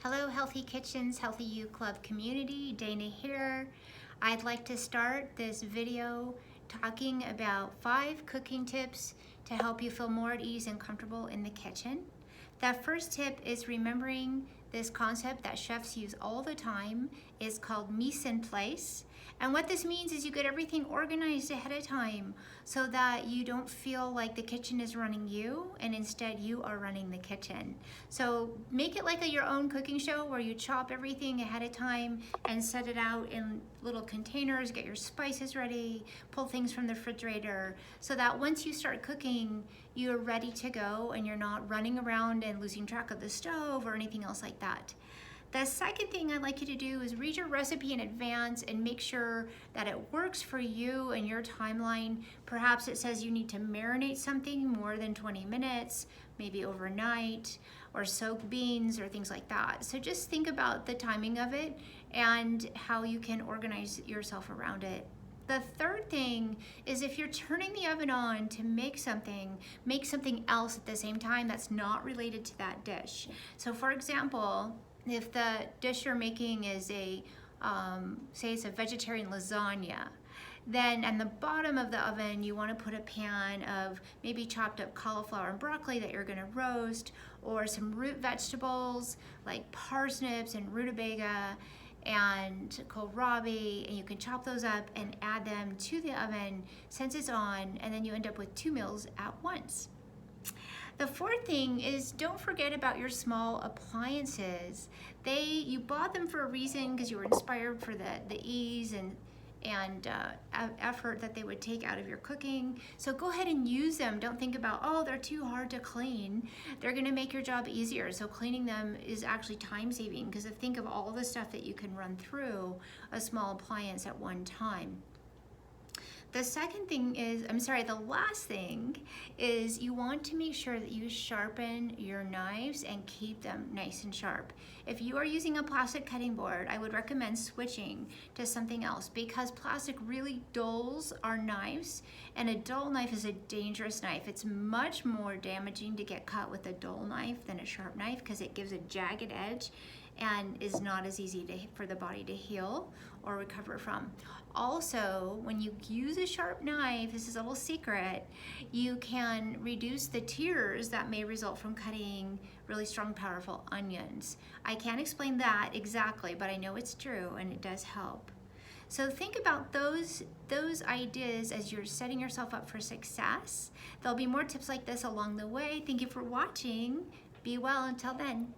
Hello, Healthy Kitchens, Healthy You Club community. Dana here. I'd like to start this video talking about 5 cooking tips to help you feel more at ease and comfortable in the kitchen. That first tip is remembering this concept that chefs use all the time. Is called mise en place. And what this means is you get everything organized ahead of time so that you don't feel like the kitchen is running you and instead you are running the kitchen. So make it like your own cooking show where you chop everything ahead of time and set it out in little containers, get your spices ready, pull things from the refrigerator so that once you start cooking, you're ready to go and you're not running around and losing track of the stove or anything else like that. The second thing I'd like you to do is read your recipe in advance and make sure that it works for you and your timeline. Perhaps it says you need to marinate something more than 20 minutes, maybe overnight, or soak beans or things like that. So just think about the timing of it and how you can organize yourself around it. The third thing is if you're turning the oven on to make something else at the same time that's not related to that dish. So for example, if the dish you're making is say it's a vegetarian lasagna, then at the bottom of the oven you want to put a pan of maybe chopped up cauliflower and broccoli that you're going to roast, or some root vegetables like parsnips and rutabaga and kohlrabi, and you can chop those up and add them to the oven since it's on, and then you end up with 2 meals at once. The fourth thing is don't forget about your small appliances. You bought them for a reason because you were inspired for the ease and effort that they would take out of your cooking. So go ahead and use them. Don't think about, oh, they're too hard to clean. They're gonna make your job easier. So cleaning them is actually time saving because think of all the stuff that you can run through a small appliance at one time. The last thing is you want to make sure that you sharpen your knives and keep them nice and sharp. If you are using a plastic cutting board, I would recommend switching to something else because plastic really dulls our knives, and a dull knife is a dangerous knife. It's much more damaging to get cut with a dull knife than a sharp knife because it gives a jagged edge and is not as easy for the body to heal or recover from. Also, when you use a sharp knife, this is a little secret, you can reduce the tears that may result from cutting really strong, powerful onions. I can't explain that exactly, but I know it's true and it does help. So think about those ideas as you're setting yourself up for success. There'll be more tips like this along the way. Thank you for watching. Be well until then.